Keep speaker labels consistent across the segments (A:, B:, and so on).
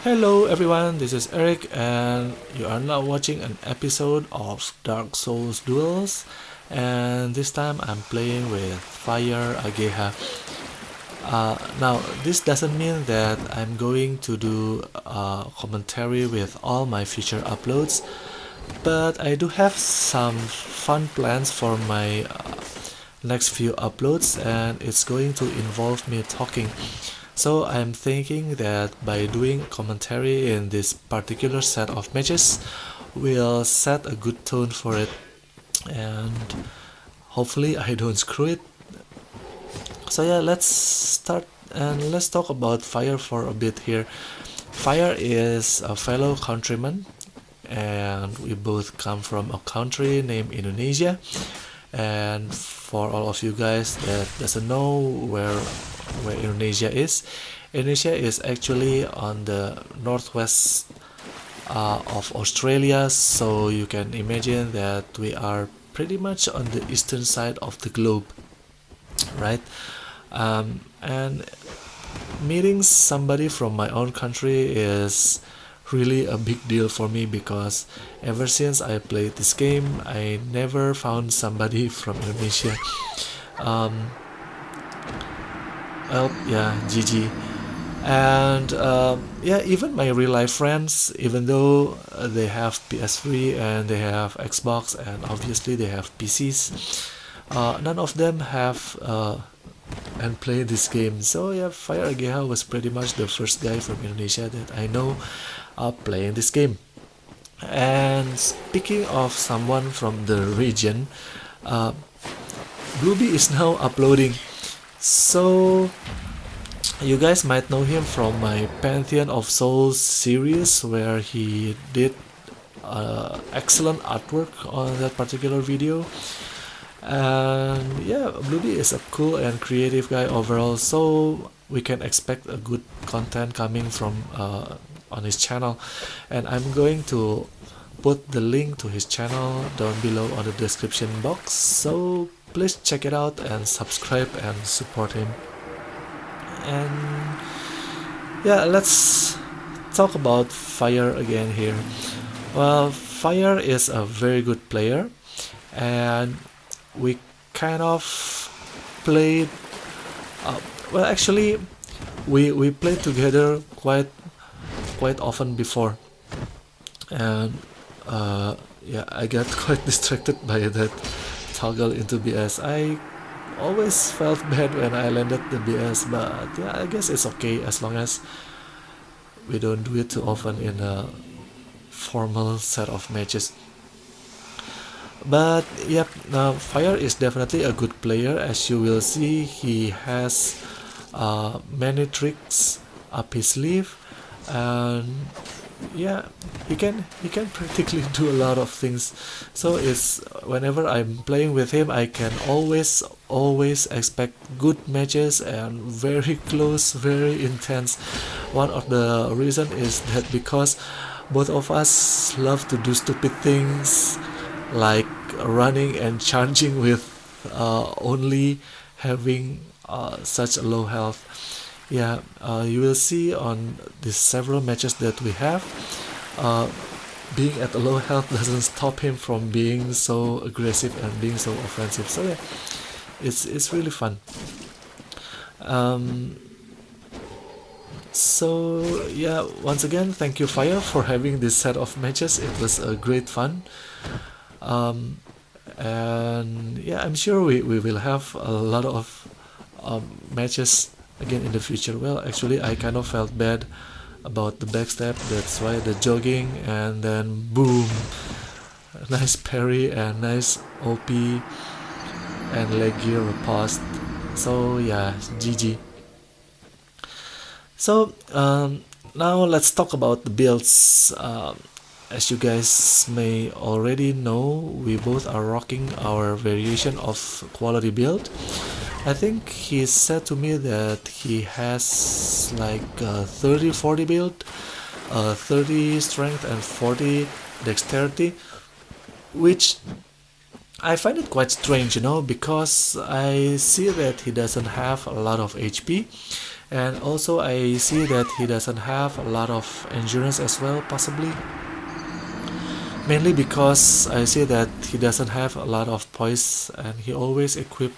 A: Hello everyone, this is Eric and you are now watching an episode of Dark Souls Duels, and this time I'm playing with FireAgeha. Now this doesn't mean that I'm going to do commentary with all my future uploads, but I do have some fun plans for my next few uploads, and it's going to involve me talking. So I'm thinking that by doing commentary in this particular set of matches, we'll set a good tone for it, and hopefully I don't screw it. So yeah, let's start and let's talk about Fire for a bit here. Fire is a fellow countryman, and we both come from a country named Indonesia. And for all of you guys that doesn't know where Indonesia is actually on the northwest of Australia, so you can imagine that we are pretty much on the eastern side of the globe, right? And meeting somebody from my own country is really a big deal for me, because ever since I played this game I never found somebody from Indonesia. Well, yeah, GG. And yeah, even my real life friends, even though they have PS3 and they have Xbox and obviously they have PCs, none of them have and play this game. So yeah, FireAgeha was pretty much the first guy from Indonesia that I know playing this game. And speaking of someone from the region, Blueby is now uploading. So you guys might know him from my Pantheon of Souls series, where he did excellent artwork on that particular video. And yeah, Blueby is a cool and creative guy overall, so we can expect a good content coming from on his channel. And I'm going to put the link to his channel down below on the description box, so please check it out and subscribe and support him. And yeah, let's talk about Fire again here. Well, Fire is a very good player, and we kind of played well, actually we played together quite often before, and yeah, I got quite distracted by that toggle into BS. I always felt bad when I landed the BS, but yeah, I guess it's okay as long as we don't do it too often in a formal set of matches. But yep, now Fire is definitely a good player. As you will see, he has many tricks up his sleeve, and yeah, he can practically do a lot of things. So it's whenever I'm playing with him, I can always expect good matches and very close, very intense. One of the reason is that because both of us love to do stupid things, like running and charging with only having such a low health. Yeah, you will see on the several matches that we have, being at a low health doesn't stop him from being so aggressive and being so offensive. So yeah, it's really fun. So yeah, once again, thank you Fire for having this set of matches. It was a great fun. And yeah, I'm sure we will have a lot of matches again in the future. Well, actually I kind of felt bad about the backstab, that's why the jogging, and then boom, nice parry and nice OP and leg gear riposte. So yeah, GG. So now let's talk about the builds. As you guys may already know, we both are rocking our variation of quality build. I think he said to me that he has like 30-40 build, 30 strength and 40 dexterity, which I find it quite strange, you know, because I see that he doesn't have a lot of HP, And also I see that he doesn't have a lot of endurance as well, possibly. Mainly because I see that he doesn't have a lot of poise, and he always equip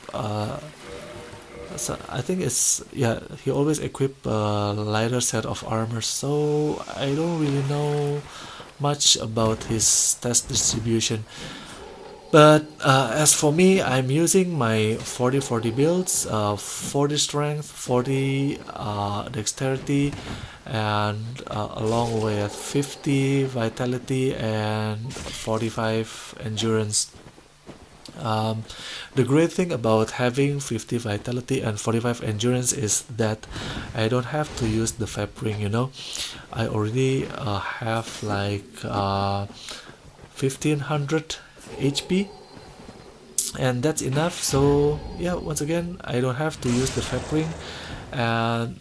A: so I think it's, yeah, he always equip a lighter set of armor, so I don't really know much about his stats distribution. But as for me, I'm using my 40-40 builds, 40 strength, 40 dexterity, and along with 50 vitality and 45 endurance. The great thing about having 50 vitality and 45 endurance is that I don't have to use the fab ring, you know. I already have like 1500 HP, and that's enough. So yeah, once again, I don't have to use the fab ring, and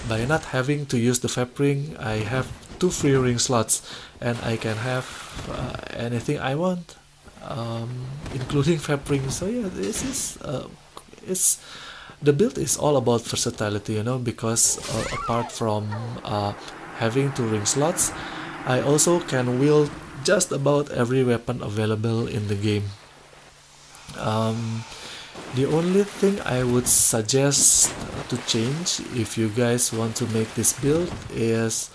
A: by not having to use the fab ring, I have 2 free ring slots, and I can have anything I want, including fab ring. So yeah, this is it's the build is all about versatility, you know, because apart from having 2 ring slots, I also can wield just about every weapon available in the game. The only thing I would suggest to change if you guys want to make this build is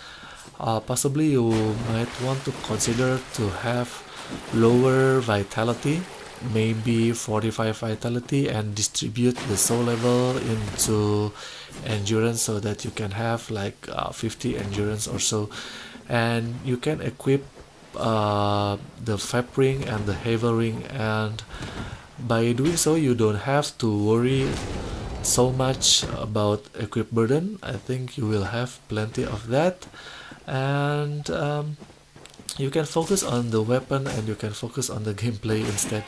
A: possibly you might want to consider to have lower vitality, maybe 45 vitality, and distribute the soul level into endurance so that you can have like 50 endurance or so, and you can equip the fab ring and the heavy ring, and by doing so you don't have to worry so much about equip burden. I think you will have plenty of that, and you can focus on the weapon and you can focus on the gameplay instead.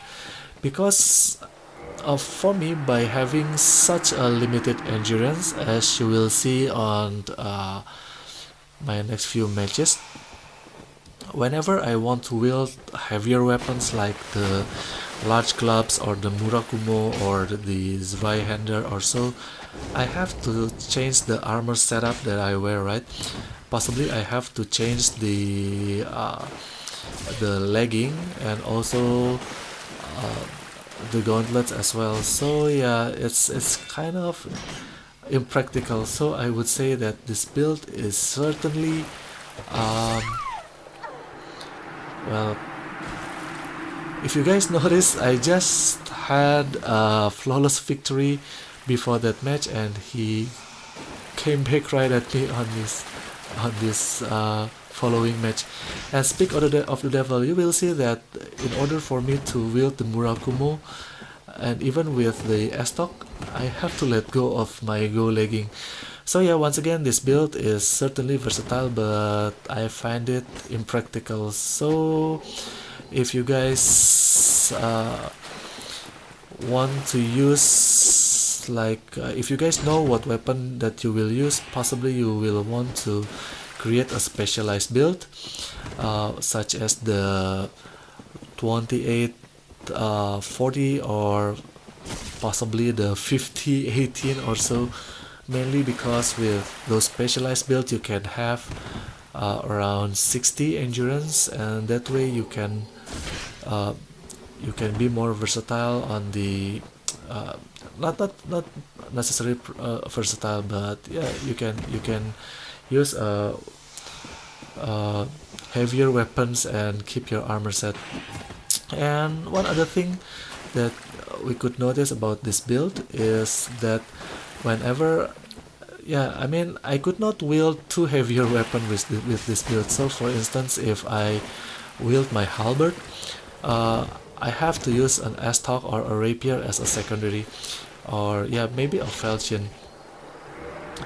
A: Because for me, by having such a limited endurance, as you will see on my next few matches, whenever I want to wield heavier weapons like the large clubs or the Murakumo or the Zweihander or so, I have to change the armor setup that I wear, right? Possibly I have to change the legging and also the gauntlets as well. So yeah, it's kind of impractical. So I would say that this build is certainly um, well, if you guys notice, I just had a flawless victory before that match, and he came back right at me on this following match. And speak of the devil, you will see that in order for me to wield the Murakumo, and even with the S-Stock, I have to let go of my Go legging. So yeah, once again, this build is certainly versatile, but I find it impractical. So if you guys want to use, like if you guys know what weapon that you will use, possibly you will want to create a specialized build, such as the 28 40 or possibly the 50 18 or so, mainly because with those specialized builds you can have around 60 endurance, and that way you can be more versatile on the not necessarily versatile, but yeah, you can use heavier weapons and keep your armor set. And one other thing that we could notice about this build is that whenever, yeah, I mean, I could not wield 2 heavier weapons with this build. So for instance, if I wield my halberd, I have to use an S-Stock or a rapier as a secondary, or yeah, maybe a falchion.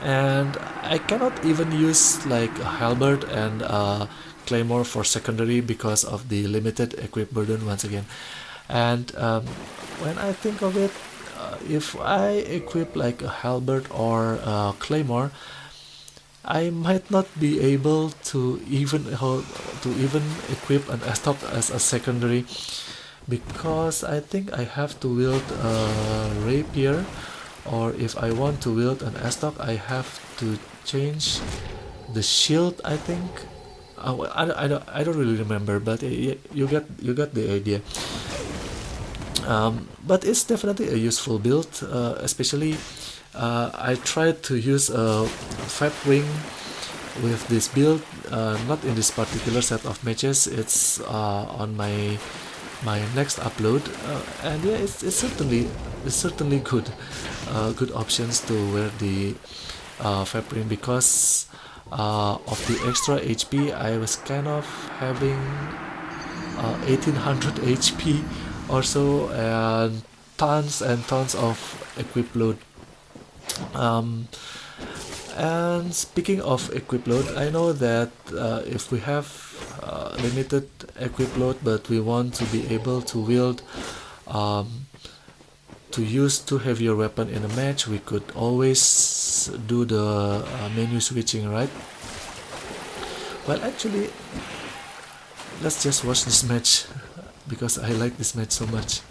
A: And I cannot even use like a halberd and claymore for secondary because of the limited equip burden once again. And when I think of it, if I equip like a halberd or a claymore, I might not be able to even equip an S-Stock as a secondary, because I think I have to wield a rapier or if I want to wield an S-Stock, I have to change the shield, I think. I don't really remember, but you got the idea. But it's definitely a useful build, especially I tried to use a Fab Ring with this build, not in this particular set of matches. It's on my next upload, and yeah, it's certainly good options to wear the Fab Ring, because of the extra HP. I was kind of having 1800 HP or so, and tons of equip load. Um, and speaking of equip load, I know that if we have limited equip load, but we want to be able to wield, um, to use two heavier weapon in a match, we could always do the menu switching, right? Well, actually, let's just watch this match because I like this match so much.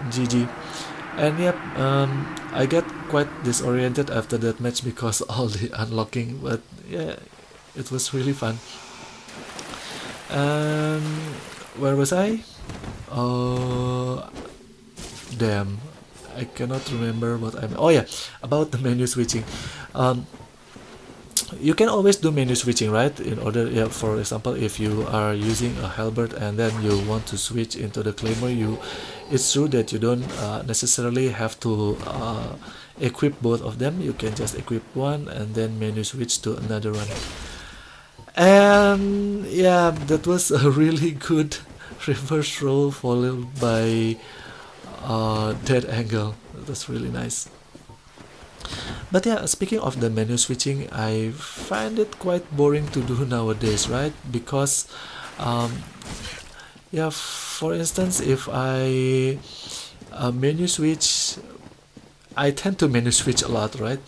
A: GG. And yep, I got quite disoriented after that match because all the unlocking, but yeah, it was really fun. And where was I? Oh, damn. I cannot remember what I'm. Oh yeah, about the menu switching. Um, you can always do menu switching, right? In order, yeah, for example, if you are using a halberd and then you want to switch into the claymore, it's true that you don't necessarily have to equip both of them. You can just equip one and then menu switch to another one. And yeah, that was a really good reverse roll followed by dead angle. That's really nice. But yeah, speaking of the menu switching, I find it quite boring to do nowadays, right? Because yeah, for instance, if I menu switch, I tend to menu switch a lot, right?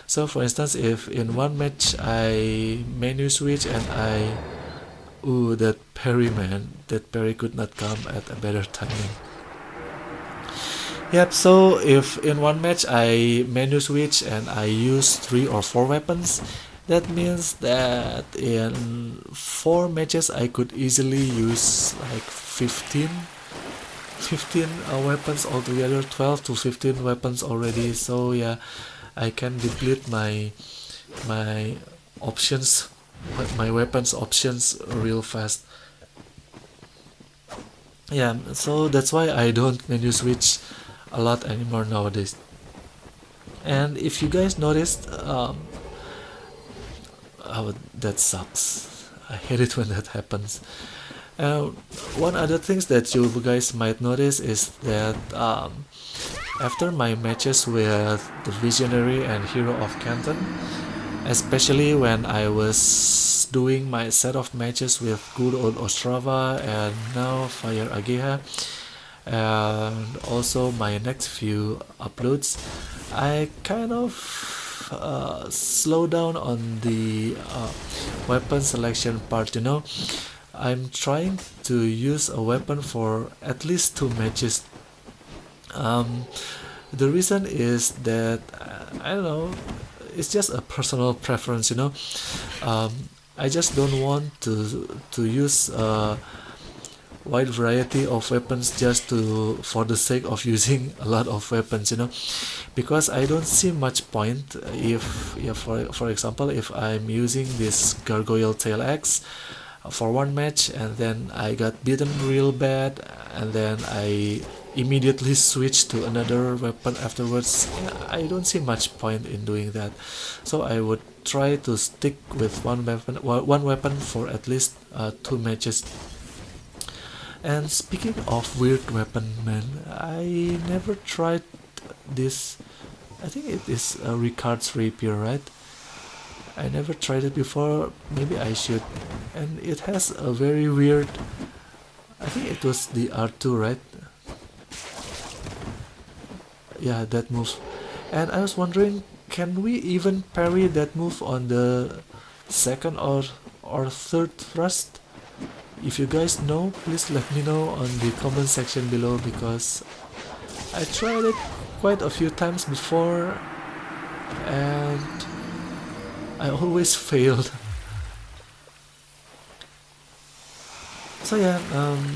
A: So for instance, if in one match I menu switch and ooh, that parry, man, that parry could not come at a better timing. Yep, so if in one match I menu switch and I use 3 or 4 weapons, that means that in 4 matches I could easily use like 15 weapons altogether, 12 to 15 weapons already. So yeah, I can deplete my options, my weapons options real fast. Yeah, so that's why I don't menu switch a lot anymore nowadays. And if you guys noticed, oh, that sucks. I hate it when that happens. One other things that you guys might notice is that after my matches with the Visionary and Hero of Canton, especially when I was doing my set of matches with good old Ostrava and now FireAgeha, and also my next few uploads, I kind of slow down on the weapon selection part. I'm trying to use a weapon for at least 2 matches. The reason is that I don't know, it's just a personal preference. I just don't want to use wide variety of weapons just for the sake of using a lot of weapons, because I don't see much point if, yeah, for example, if I'm using this gargoyle tail axe for one match and then I got beaten real bad and then I immediately switch to another weapon afterwards. I don't see much point in doing that, so I would try to stick with one weapon for at least 2 matches. And speaking of weird weapon, man, I never tried this. I think it is a Ricard's rapier, right? I never tried it before. Maybe I should. And it has a very weird. I think it was the R2, right? yeah, that move. And I was wondering, can we even parry that move on the second or third thrust? If you guys know, please let me know on the comment section below, because I tried it quite a few times before and I always failed. So yeah,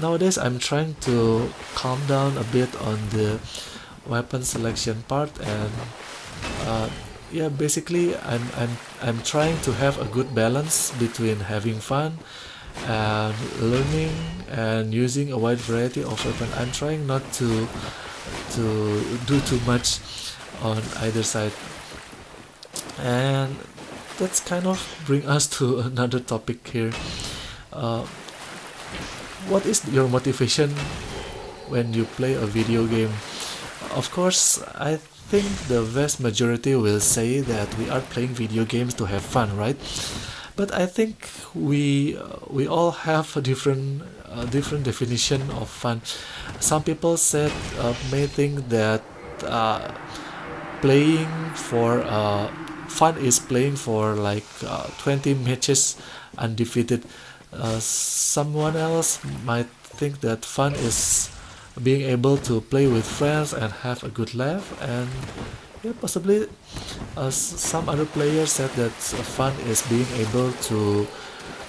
A: nowadays I'm trying to calm down a bit on the weapon selection part, and uh, yeah, basically I'm trying to have a good balance between having fun and learning and using a wide variety of weapons. I'm trying not to do too much on either side, and that's kind of bring us to another topic here. Uh, what is your motivation when you play a video game? Of course, I think the vast majority will say that we are playing video games to have fun, right? But I think we all have a different definition of fun. Some people said may think that uh, playing for fun is playing for like 20 matches undefeated. Someone else might think that fun is being able to play with friends and have a good laugh, and yeah, possibly some other players said that fun is being able to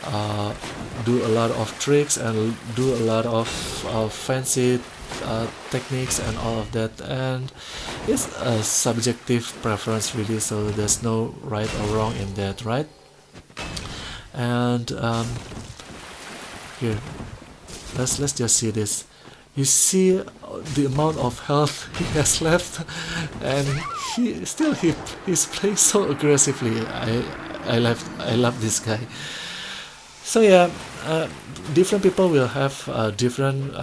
A: uh, do a lot of tricks and do a lot of fancy techniques and all of that, and it's a subjective preference really, so there's no right or wrong in that, right? And here, let's just see this. You see the amount of health he has left, and he's playing so aggressively. I love this guy. So yeah, different people will have a different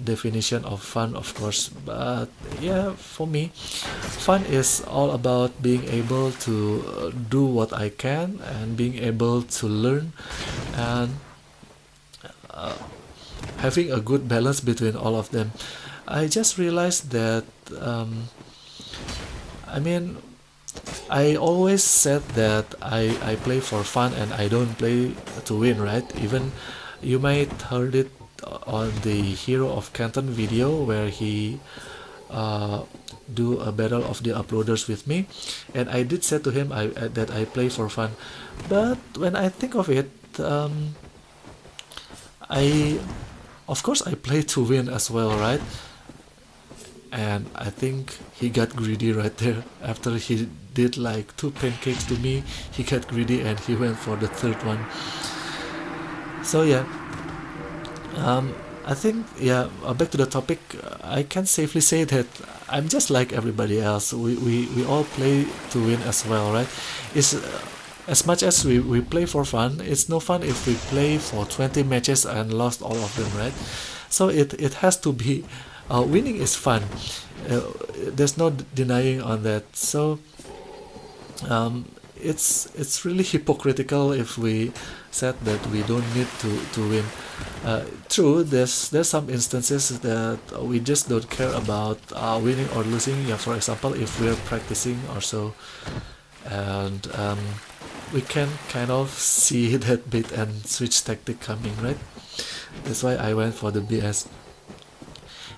A: definition of fun, of course. But yeah, for me, fun is all about being able to do what I can and being able to learn, and uh, having a good balance between all of them. I just realized that I mean, I always said that I play for fun and I don't play to win, right? Even you might heard it on the Hero of Canton video where he do a battle of the uploaders with me, and I did say to him that I play for fun. But when I think of it, I of course I play to win as well, right? And I think he got greedy right there. After he did like 2 pancakes to me, he got greedy and he went for the third one. So yeah, I think, yeah, back to the topic, I can safely say that I'm just like everybody else. We all play to win as well, right? It's as much as we play for fun, it's no fun if we play for 20 matches and lost all of them, right? So it has to be, winning is fun. There's no denying on that. So it's really hypocritical if we said that we don't need to win. True, there's some instances that we just don't care about winning or losing. Yeah, for example, if we're practicing or so, and we can kind of see that bait and switch tactic coming, right? That's why I went for the BS.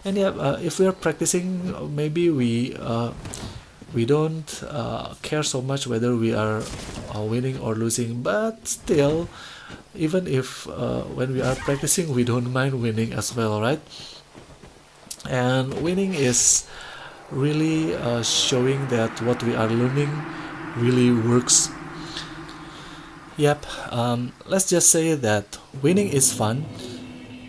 A: And yeah, if we are practicing, maybe we don't care so much whether we are winning or losing, but still, even if when we are practicing, we don't mind winning as well, right? And winning is really showing that what we are learning really works. Yep, let's just say that winning is fun,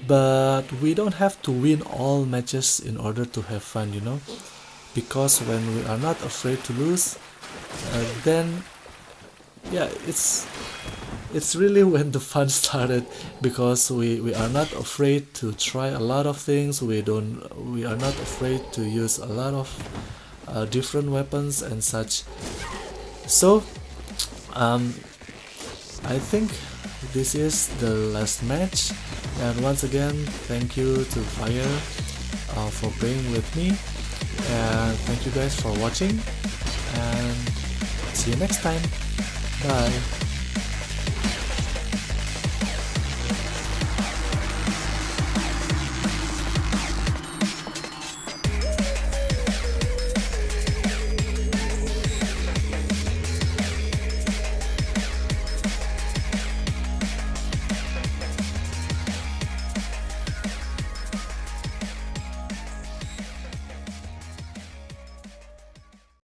A: but we don't have to win all matches in order to have fun, you know? Because when we are not afraid to lose, then yeah, it's really when the fun started, because we are not afraid to try a lot of things. We are not afraid to use a lot of different weapons and such. So I think this is the last match, and once again thank you to Fire for playing with me. And thank you guys for watching, and see you next time. Bye.